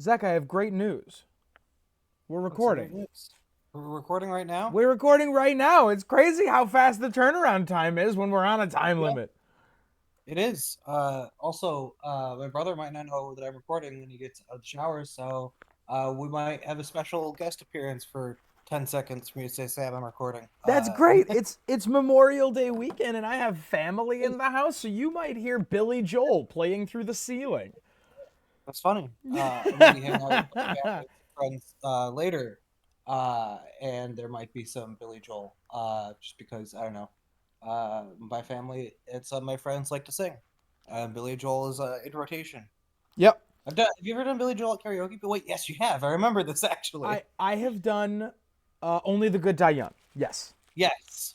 Zach, I have great news. We're What's the great recording. news? We're recording right now? We're recording right now. It's crazy how fast the turnaround time is when we're on a time Yeah, limit. it is. My brother might not know that I'm recording when he gets out of the shower, so we might have a special guest appearance for 10 seconds for me to say, Sam, I'm recording. That's great. It's Memorial Day weekend and I have family in the house, so you might hear Billy Joel playing through the ceiling. That's funny. I'm going to be hanging out with my family and friends later, and there might be some Billy Joel, just because, I don't know. My family, my friends like to sing. Billy Joel is in rotation. Yep. Have you ever done Billy Joel at karaoke? But wait, yes, you have. I remember this actually. I have done Only the Good Die Young. Yes. Yes,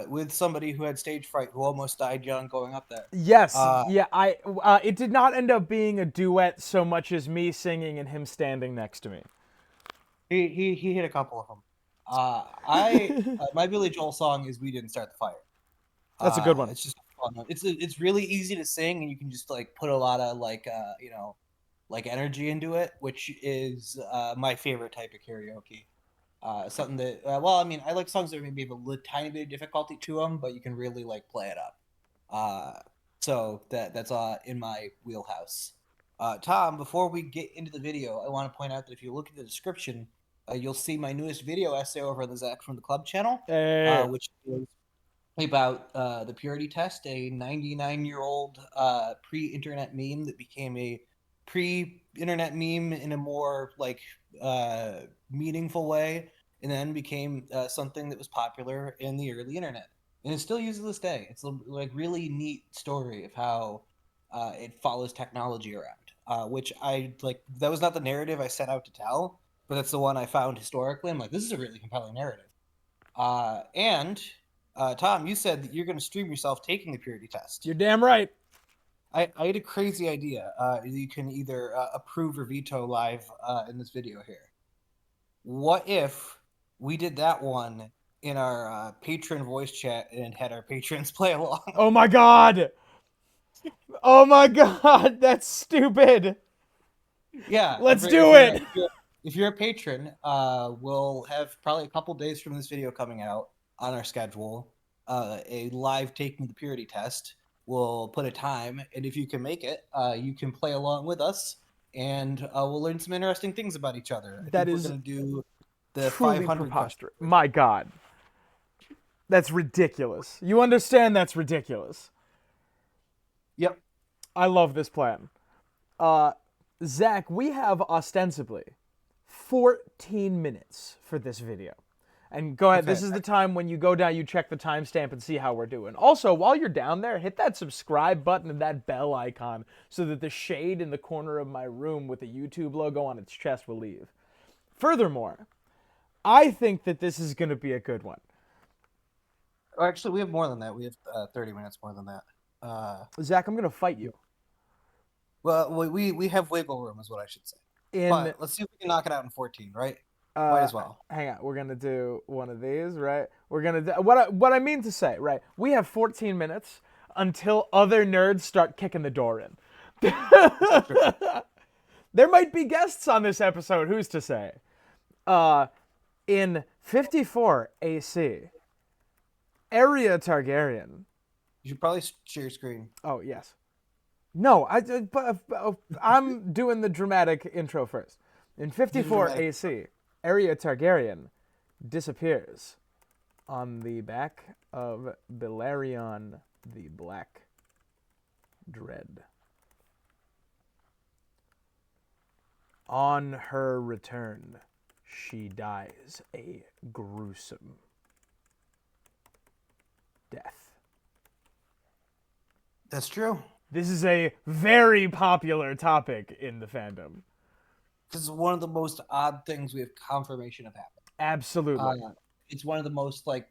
with somebody who had stage fright, who almost died young going up there. Yes. Uh, Yeah, I it did not end up being a duet so much as me singing and him standing next to me. he hit a couple of them. I My Billy Joel song is "We Didn't Start the Fire." That's a good one. It's just fun. It's really easy to sing, and you can just like put a lot of like energy into it, which is my favorite type of karaoke. Something that I mean, I like songs that maybe have a little tiny bit of difficulty to them, but you can really like play it up. Uh, so that's in my wheelhouse. Tom, before we get into the video, I want to point out that if you look at the description, you'll see my newest video essay over on the Zach from the Club channel, Hey. which is about the purity test, a 99-year-old pre-internet meme that became a pre-internet meme in a more like meaningful way, and then became something that was popular in the early internet, and it's still used to this day. It's a like really neat story of how it follows technology around, which I like. That was not the narrative I set out to tell, but that's the one I found historically. I'm like, this is a really compelling narrative. And Tom, you said that you're going to stream yourself taking the purity test. You're damn right. I had a crazy idea. You can either approve or veto live in this video here. What if we did that one in our patron voice chat and had our patrons play along? Oh my god. Oh my god. That's stupid. Yeah, Let's do it. if you're a patron, we'll have probably a couple days from this video coming out on our schedule. A live taking the purity test. We'll put a time, and if you can make it, you can play along with us, and we'll learn some interesting things about each other. I That think we're is gonna do the truly 500 question preposterous. version. My god. That's ridiculous. You understand that's ridiculous. Yep. I love this plan. Uh, Zach, we have ostensibly 14 minutes for this video. And go ahead, Okay. this is the time when you go down, you check the timestamp and see how we're doing. Also, while you're down there, hit that subscribe button and that bell icon so that the shade in the corner of my room with the YouTube logo on its chest will leave. Furthermore, I think that this is going to be a good one. Oh, actually, we have more than that. We have 30 minutes more than that. Uh, Zach, I'm going to fight you. well, we have wiggle room, is what I should say. In But let's see if we can knock it out in 14, right? Might as well. hang on, we're gonna do one of these, right? We're gonna do what I mean to say, right? We have 14 minutes until other nerds start kicking the door in. Okay, sure. There might be guests on this episode. Who's to say? Uh, in 54 AC, Aerea Targaryen. You should probably share your screen. Oh yes. No, I'm doing the dramatic intro first. In Do the 54 dramatic. AC, Aerea Targaryen disappears on the back of Balerion the Black Dread. On her return, she dies a gruesome death. That's true. This is a very popular topic in the fandom. This is one of the most odd things we have confirmation of happened. Absolutely. It's one of the most like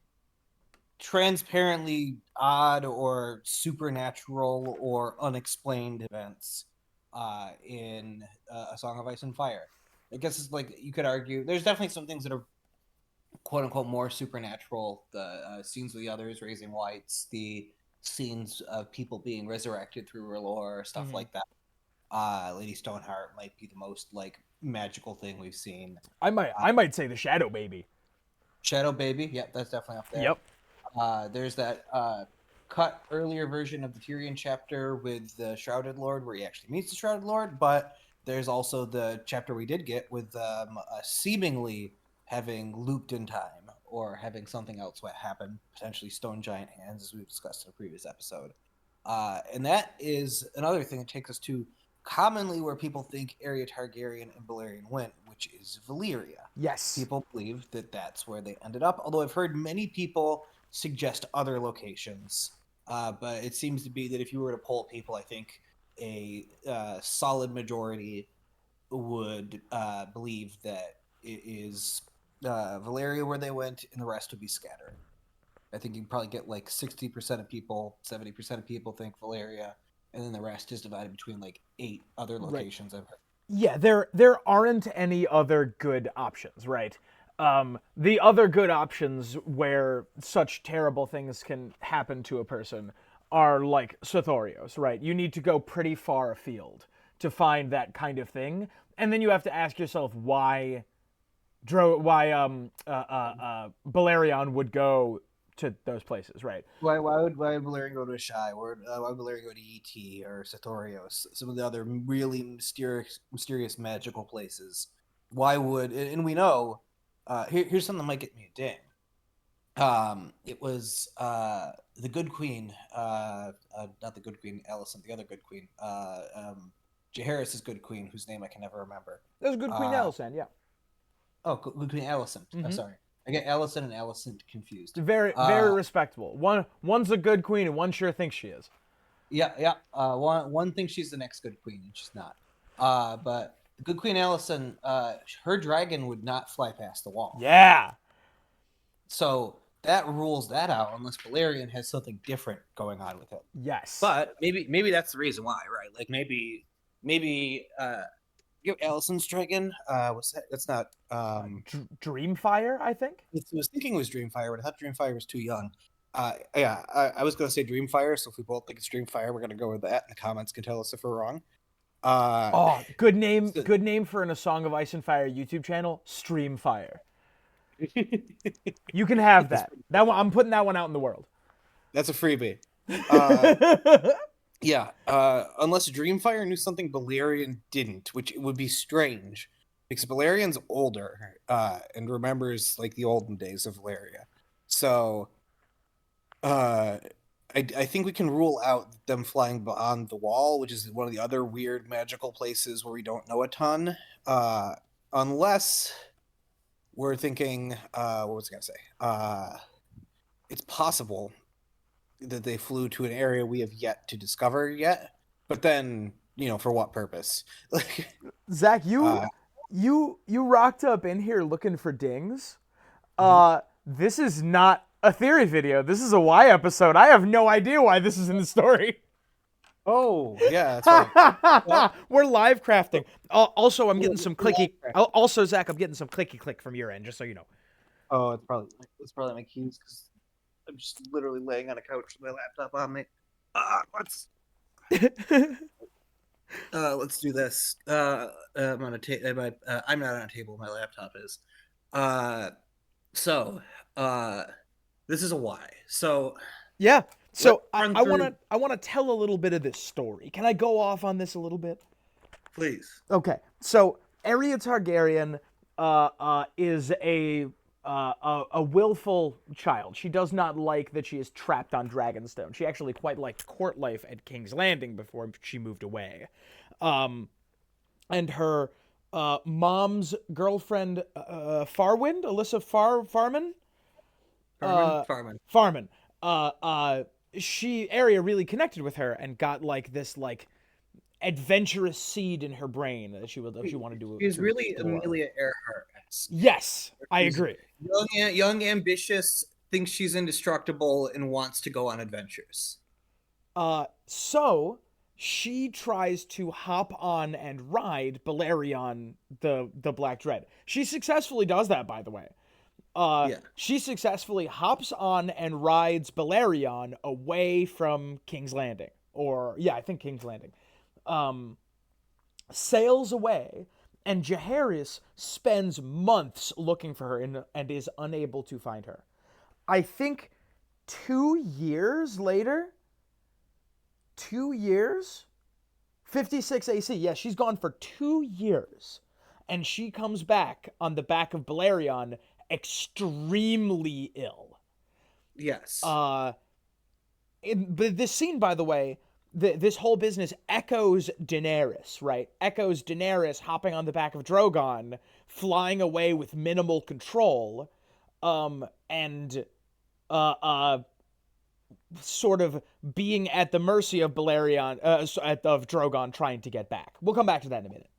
transparently odd or supernatural or unexplained events in A Song of Ice and Fire. I guess it's like you could argue there's definitely some things that are quote unquote more supernatural. The scenes with the others raising whites, the scenes of people being resurrected through lore, stuff Mm-hmm. like that. Lady Stoneheart might be the most like magical thing we've seen. I might say the Shadow Baby. Shadow Baby, yep, that's definitely up there. Yep. There's that cut earlier version of the Tyrion chapter with the Shrouded Lord where he actually meets the Shrouded Lord, but there's also the chapter we did get with seemingly having looped in time or having something else happen, potentially stone giant hands, as we've discussed in a previous episode. And that is another thing that takes us to commonly where people think Aerea Targaryen and Valyrian went, which is Valyria. Yes. People believe that that's where they ended up, although I've heard many people suggest other locations. But it seems to be that if you were to poll people, I think a solid majority would believe that it is Valyria where they went, and the rest would be scattered. I think you can probably get like 60% of people, 70% of people think Valyria, and then the rest is divided between like 8 other locations I've heard. Yeah, there aren't any other good options, right? The other good options where such terrible things can happen to a person are like Sothorios, right? You need to go pretty far afield to find that kind of thing, and then you have to ask yourself why Balerion would go to those places, right? Why would Valyrian go to Ashai? Or why would Valyrian go to ET or Sothorios? Some of the other really mysterious magical places. Why would, and we know, here's something that might get me a ding. It was the Good Queen, not the Good Queen, Alicent, the other Good Queen, Jaehaerys' Good Queen, whose name I can never remember. That was Good Queen Alicent, yeah. Oh, Good Queen Alicent. Mhm. Sorry, I get Alicent and Alicent confused. Very respectable. One's a good queen, and one sure thinks she is. Yeah. One thinks she's the next Good Queen, and she's not. But Good Queen Alicent, her dragon would not fly past the wall. Yeah. So that rules that out, unless Balerion has something different going on with it. Yes. But maybe that's the reason why, right? Like maybe give Alicent's dragon. What's that? That's not. Dreamfire, I think. I was thinking it was Dreamfire, but I thought Dreamfire was too young. I was going to say Dreamfire, so if we both think it's Dreamfire, we're going to go with that. The comments can tell us if we're wrong. Good name. Good name for A Song of Ice and Fire YouTube channel. Streamfire. You can have that. That one, I'm putting that one out in the world. That's a freebie. Yeah. Unless Dreamfire knew something Balerion didn't, which would be strange, because Balerion's older and remembers like the olden days of Valyria. So, I think we can rule out them flying beyond the wall, which is one of the other weird magical places where we don't know a ton, unless we're thinking, what was I going to say? It's possible that they flew to an area we have yet to discover yet, but then, for what purpose? Zach, you rocked up in here looking for dings. This is not a theory video. This is a why episode. I have no idea why this is in the story. Oh, yeah, that's right. We're live crafting. Also, I'm getting some clicky. Also, Zach, I'm getting some clicky click from your end, just so you know. Oh, it's probably my keys because I'm just literally laying on a couch with my laptop on me. Let's do this. I'm on a table. I'm not on a table. My laptop is. So this is a why. So yeah. So I want to tell a little bit of this story. Can I go off on this a little bit? Please. Okay. So Aerea Targaryen is a willful child. She does not like that she is trapped on Dragonstone. She actually quite liked court life at King's Landing before she moved away. And her mom's girlfriend, Farwind, Alyssa Farman? Farman. Aerea really connected with her and got like this like adventurous seed in her brain that she wanted to do. She's really Amelia Earhart. Yes, I agree. Young, ambitious, thinks she's indestructible and wants to go on adventures. So she tries to hop on and ride Balerion, the Black Dread. She successfully does that, by the way. She successfully hops on and rides Balerion away from King's Landing. I think King's Landing. sails away, and Jaehaerys spends months looking for her and is unable to find her. I think 2 years later, 2 years, 56 AC. Yeah, she's gone for 2 years, and she comes back on the back of Balerion extremely ill. Yes. But this scene, by the way, this whole business echoes Daenerys, right? Echoes Daenerys hopping on the back of Drogon, flying away with minimal control, and sort of being at the mercy of Balerion, of Drogon trying to get back. We'll come back to that in a minute.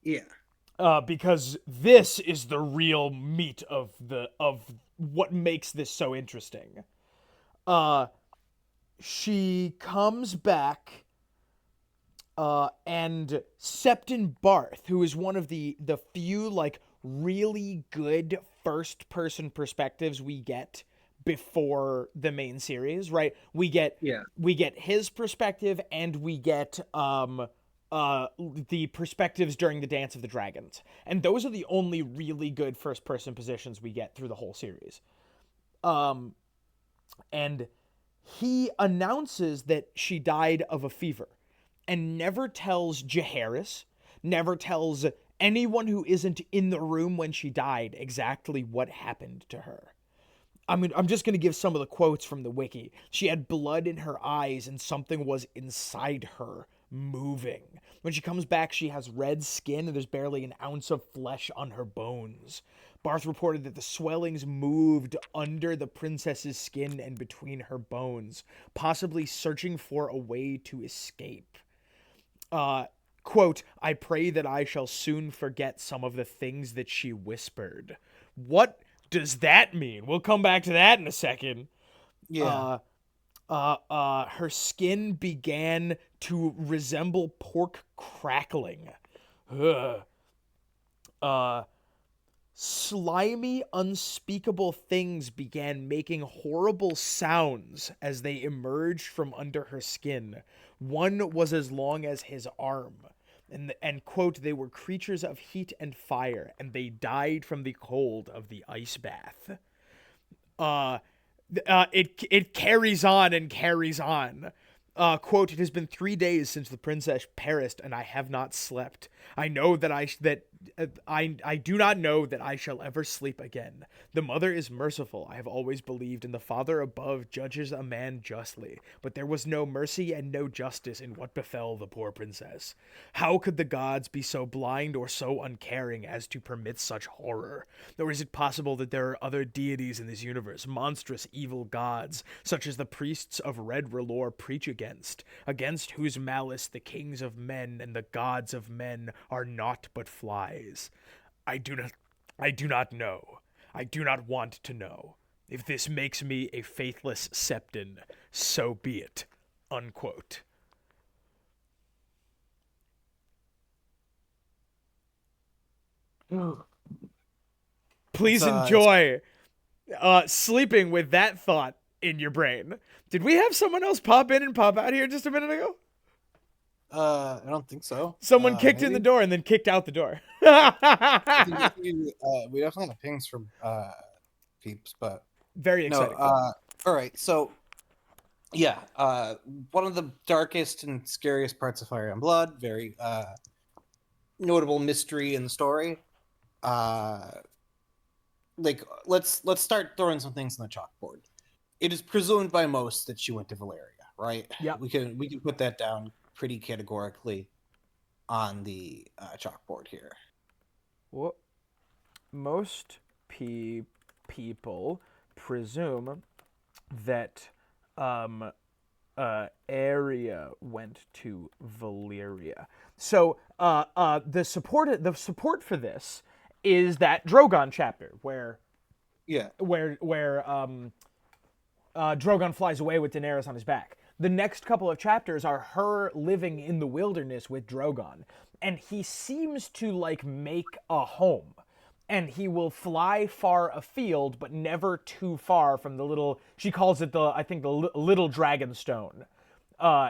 Yeah. Because this is the real meat of what makes this so interesting. She comes back, and Septon Barth, who is one of the few like really good first person perspectives we get before the main series, right? We get his perspective, and we get the perspectives during the Dance of the Dragons, and those are the only really good first person positions we get through the whole series. And he announces that she died of a fever, and never tells Jaehaerys, never tells anyone who isn't in the room when she died exactly what happened to her. I mean, I'm just going to give some of the quotes from the wiki. She had blood in her eyes, and something was inside her moving. When she comes back, she has red skin, and there's barely an ounce of flesh on her bones. Barth reported that the swellings moved under the princess's skin and between her bones, possibly searching for a way to escape. Quote, I pray that I shall soon forget some of the things that she whispered. What does that mean? We'll come back to that in a second. Yeah. Her skin began to resemble pork crackling. Slimy, unspeakable things began making horrible sounds as they emerged from under her skin. One was as long as his arm. And quote, they were creatures of heat and fire, and they died from the cold of the ice bath. It carries on and carries on. Quote, it has been 3 days since the princess perished, and I have not slept. I know that I do not know that I shall ever sleep again. The mother is merciful. I have always believed, in the Father above judges a man justly. But there was no mercy and no justice in what befell the poor princess. How could the gods be so blind or so uncaring as to permit such horror? Or is it possible that there are other deities in this universe, monstrous evil gods, such as the priests of Red R'hllor preach against whose malice the kings of men and the gods of men are naught but flies? I do not know. I do not want to know. If this makes me a faithless Septon, so be it. Unquote. Please enjoy sleeping with that thought in your brain. Did we have someone else pop in and pop out here just a minute ago? I don't think so. Someone kicked in the door and then kicked out the door. We definitely have pings from peeps, but very exciting. all right, so yeah, one of the darkest and scariest parts of Fire and Blood, very notable mystery in the story. Like let's start throwing some things on the chalkboard. It is presumed by most that she went to Valyria, right? Yeah, we can put that down pretty categorically on the chalkboard here. Well, most people presume that Aerea went to Valyria. So the support for this is that Drogon chapter where Drogon flies away with Daenerys on his back. The next couple of chapters are her living in the wilderness with Drogon, and he seems to like make a home, and he will fly far afield, but never too far from the little. She calls it the little dragon stone,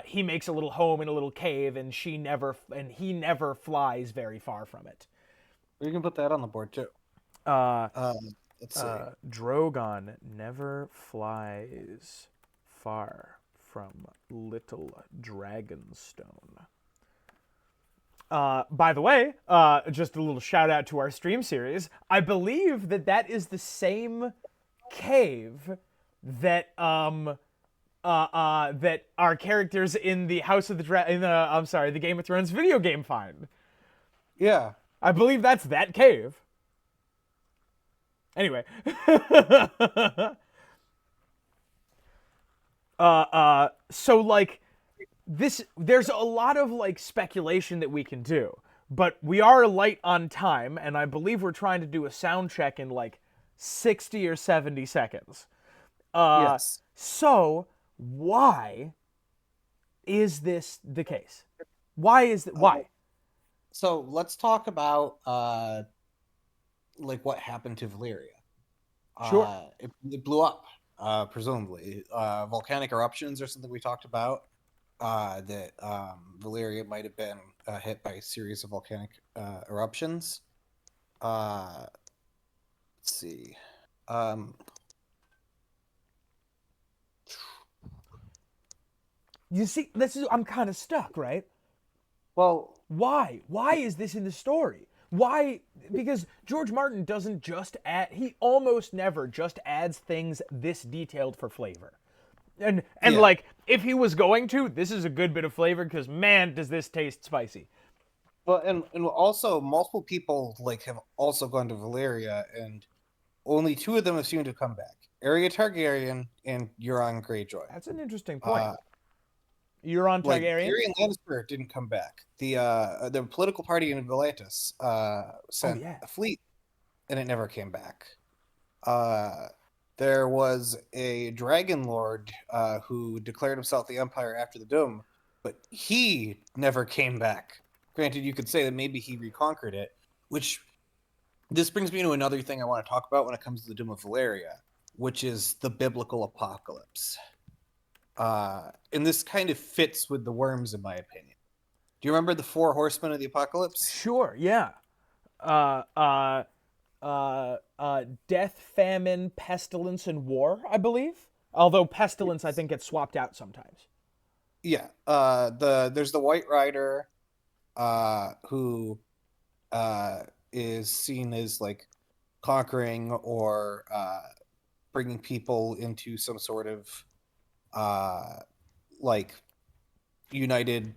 he makes a little home in a little cave, and he never flies very far from it. We can put that on the board too. Uh, Let's see. Drogon never flies far from Little Dragonstone. By the way, just a little shout out to our stream series. I believe that is the same cave that that our characters in the the Game of Thrones video game find. Yeah. I believe that's that cave. Anyway. So like there's a lot of like speculation that we can do, but we are light on time, and I believe we're trying to do a sound check in like 60 or 70 seconds. Yes. So why is this the case? Why? So let's talk about like what happened to Valyria. Sure. It blew up, presumably. Volcanic eruptions or something we talked about. That Valyria might have been hit by a series of volcanic eruptions. Let's see. You see, I'm kind of stuck, right? Well, Why? Why is this in the story? Why? Because George Martin doesn't just add, he almost never just adds things this detailed for flavor. And Yeah. like, if he was going to, this is a good bit of flavor because man, does this taste spicy. well, and also multiple people like have also gone to Valyria, and only two of them have seemed to come back: Aerea Targaryen and Euron Greyjoy. That's an interesting point. Euron Like Targaryen? Tyrion Lannister didn't come back. The political party in Velatus sent a fleet, and it never came back. There was a dragon lord who declared himself the Empire after the Doom, but he never came back. Granted, you could say that maybe he reconquered it, which this brings me to another thing I want to talk about when it comes to the Doom of Valyria, which is the biblical apocalypse. And this kind of fits with the worms, in my opinion. Do you remember the 4 horsemen of the apocalypse? Sure, yeah. Death, famine, pestilence, and war, I believe. Although pestilence, I think, gets swapped out sometimes. Yeah. There's the White Rider, who is seen as like conquering or bringing people into some sort of like united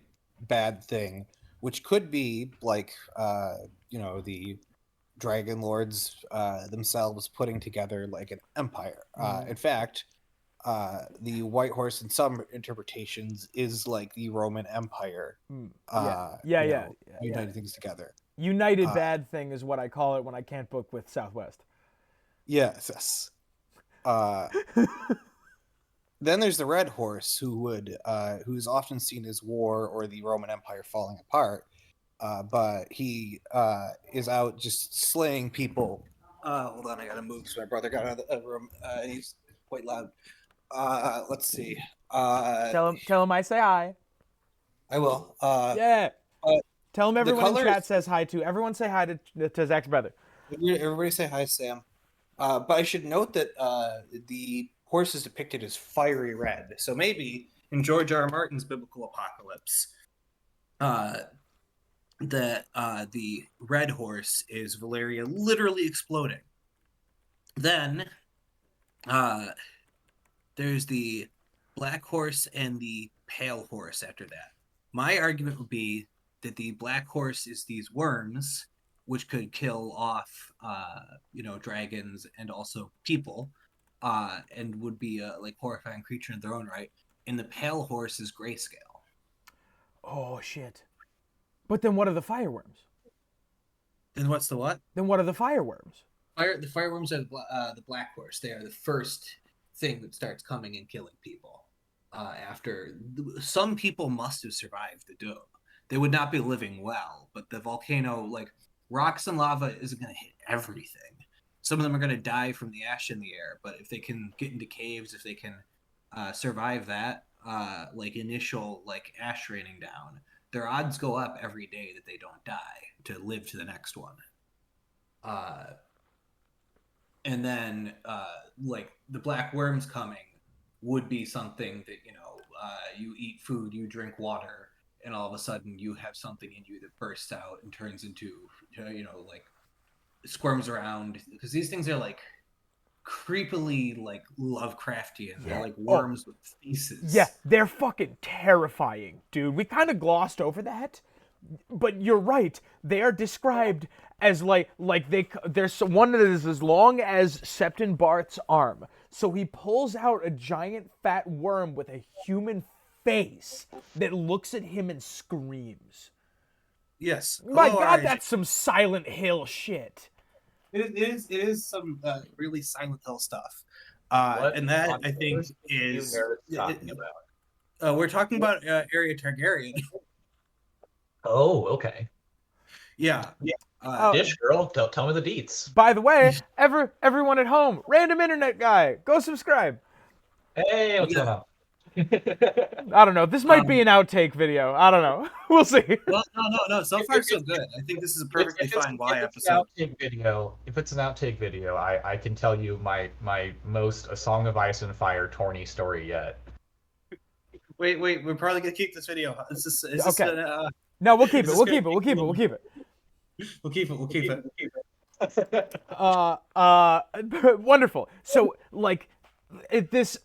bad thing, which could be like the dragon lords themselves putting together like an empire. In fact, the White Horse in some interpretations is like the Roman Empire. Uniting things together. United bad thing is what I call it when I can't book with Southwest. Yes. Then there's the Red Horse, who's often seen as war or the Roman Empire falling apart, but he is out just slaying people. Hold on, I gotta move because my brother got out of the room. He's quite loud. Let's see. Tell him I say hi. I will. Yeah. Tell him everyone in chat is... says hi to. Everyone say hi to Zach's brother. Everybody say hi, Sam. But I should note that the horse is depicted as fiery red. So maybe in George R. R. Martin's biblical apocalypse, the red horse is Valyria literally exploding. Then there's the black horse and the pale horse after that. My argument would be that the black horse is these worms, which could kill off, dragons and also people, and would be a like horrifying creature in their own right. And the pale horse is grayscale. Oh shit! But then what are the fireworms? Then what's the what? Then what are the fireworms? The fireworms are the black horse. They are the first thing that starts coming and killing people. After some people must have survived the Doom. They would not be living well, but the volcano, like rocks and lava, isn't going to hit everything. Some of them are going to die from the ash in the air, but if they can get into caves, if they can survive that, like initial like ash raining down, their odds go up every day that they don't die to live to the next one. And then like the black worms coming would be something that you eat food, you drink water, and all of a sudden you have something in you that bursts out and turns into like squirms around, because these things are like creepily like Lovecraftian. They're like worms with faces. Yeah, they're fucking terrifying, dude. We kind of glossed over that, but you're right. They are described as there's one that is as long as Septon Barth's arm. So he pulls out a giant fat worm with a human face that looks at him and screams. Yes. My God, that's some Silent Hill shit. It is some really Silent Hill stuff. And that, I think, is talking about. We're talking about Aerea Targaryen. Oh, okay. Yeah. Dish girl, tell me the deets. By the way, everyone at home, random internet guy, go subscribe. Hey, what's going on? I don't know. This might be an outtake video. I don't know. We'll see. Well, no. So far, so good. I think this is a perfectly fine Y episode. If it's an outtake video, I can tell you my most A Song of Ice and Fire tourney story yet. Wait. We're probably gonna keep this video. No, we'll keep it. Wonderful. So, like, this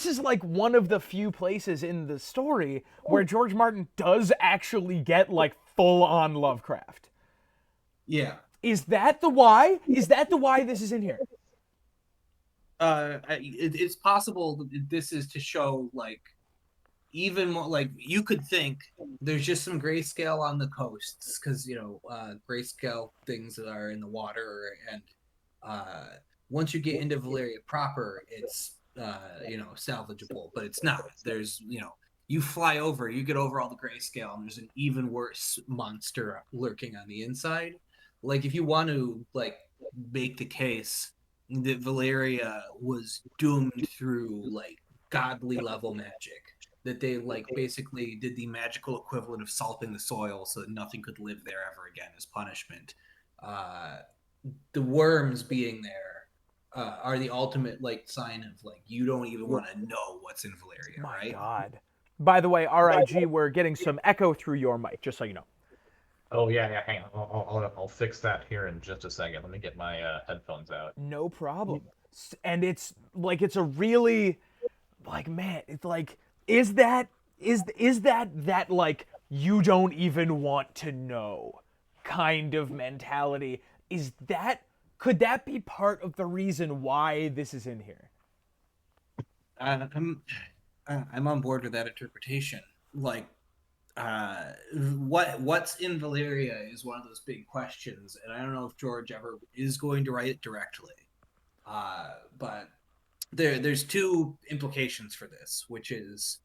is like one of the few places in the story where George Martin does actually get like full-on Lovecraft. Yeah. Is that the why? Is that the why this is in here? It's possible that this is to show like even more, like you could think there's just some grayscale on the coasts because grayscale things that are in the water, and once you get into Valyria proper, it's salvageable, but it's not. There's you fly over, you get over all the grayscale, and there's an even worse monster lurking on the inside. Like if you want to like make the case that Valyria was doomed through like godly level magic, that they like basically did the magical equivalent of salting the soil so that nothing could live there ever again as punishment. The worms being there are the ultimate like sign of like you don't even want to know what's in Valyria. My God. By the way, RIG, we're getting some echo through your mic, just so you know. Oh yeah. Hang on, I'll fix that here in just a second. Let me get my headphones out. No problem. And it's a really like, man, it's like, is that like you don't even want to know kind of mentality? Could that be part of the reason why this is in here? I'm on board with that interpretation. Like, what's in Valyria is one of those big questions, and I don't know if George ever is going to write it directly. But there's two implications for this, which is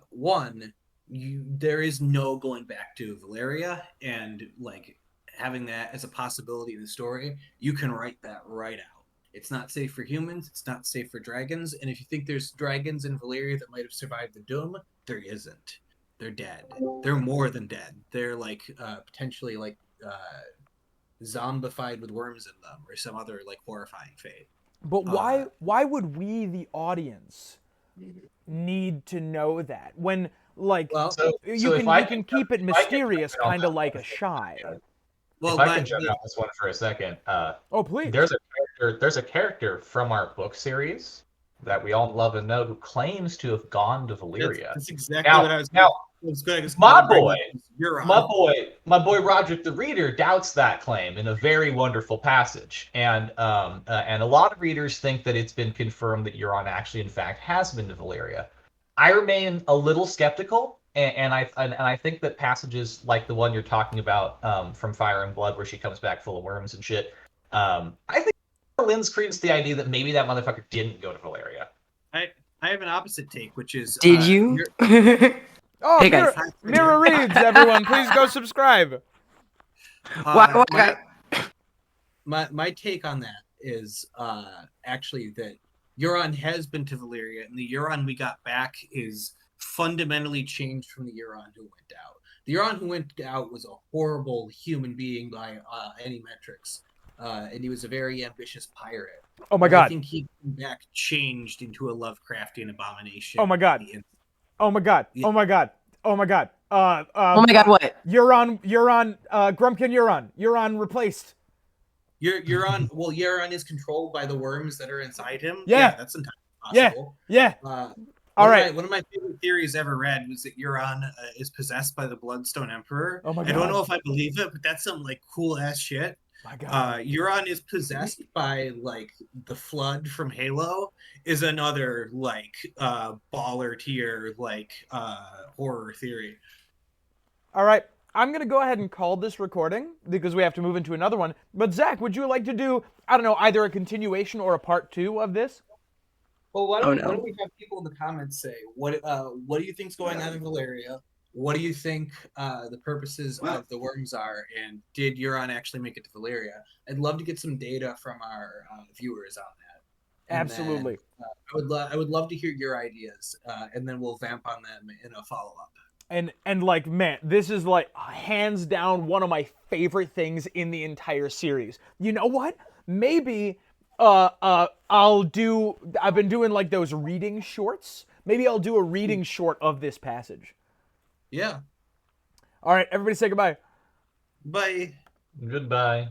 one, there is no going back to Valyria, and like having that as a possibility in the story, you can write that right out. It's not safe for humans, it's not safe for dragons, and if you think there's dragons in Valyria that might have survived the Doom, there isn't. They're dead. They're more than dead. They're like potentially like zombified with worms in them or some other like horrifying fate. But why would we, the audience, need to know that when like you can keep it mysterious, kind of like a shy? Well, if I can jump on this one for a second. Oh, please. There's a character from our book series that we all love and know who claims to have gone to Valyria. That's exactly what I was going to My boy Roderick the Reader doubts that claim in a very wonderful passage, and a lot of readers think that it's been confirmed that Euron actually, in fact, has been to Valyria. I remain a little skeptical. And I think that passages like the one you're talking about from Fire and Blood, where she comes back full of worms and shit, I think lends credence to the idea that maybe that motherfucker didn't go to Valyria. I have an opposite take, which is did you? Oh, hey guys. Mirror reads, everyone. Please go subscribe. My take on that is actually that Euron has been to Valyria, and the Euron we got back is fundamentally changed from the Euron who went out. The Euron who went out was a horrible human being by any metrics, and he was a very ambitious pirate. Oh my But I god. think he came back changed into a Lovecraftian abomination. Oh my god. Oh my god. Oh my god. Oh my god. Oh my god, what? Euron, Grumpkin Euron replaced. Euron is controlled by the worms that are inside him. Yeah. That's entirely Yeah. possible. Yeah. All right. One of my favorite theories ever read was that Euron is possessed by the Bloodstone Emperor. Oh my I don't God. know if I believe it, but that's some like cool ass shit. My god. Euron is possessed by like the Flood from Halo is another like baller tier like horror theory. All right. I'm going to go ahead and call this recording because we have to move into another one. But Zach, would you like to do, I don't know, either a continuation or a part 2 of this? Well, why don't no. we have people in the comments say what do you think's going on in Valyria? What do you think the purposes of the worms are? And did Euron actually make it to Valyria? I'd love to get some data from our viewers on that. And Absolutely. then, I would love to hear your ideas, and then we'll vamp on them in a follow up. And like, man, this is like hands down one of my favorite things in the entire series. You know what? Maybe I've been doing like those reading shorts. Maybe I'll do a reading short of this passage. Yeah. All right, everybody say goodbye. Bye. Goodbye.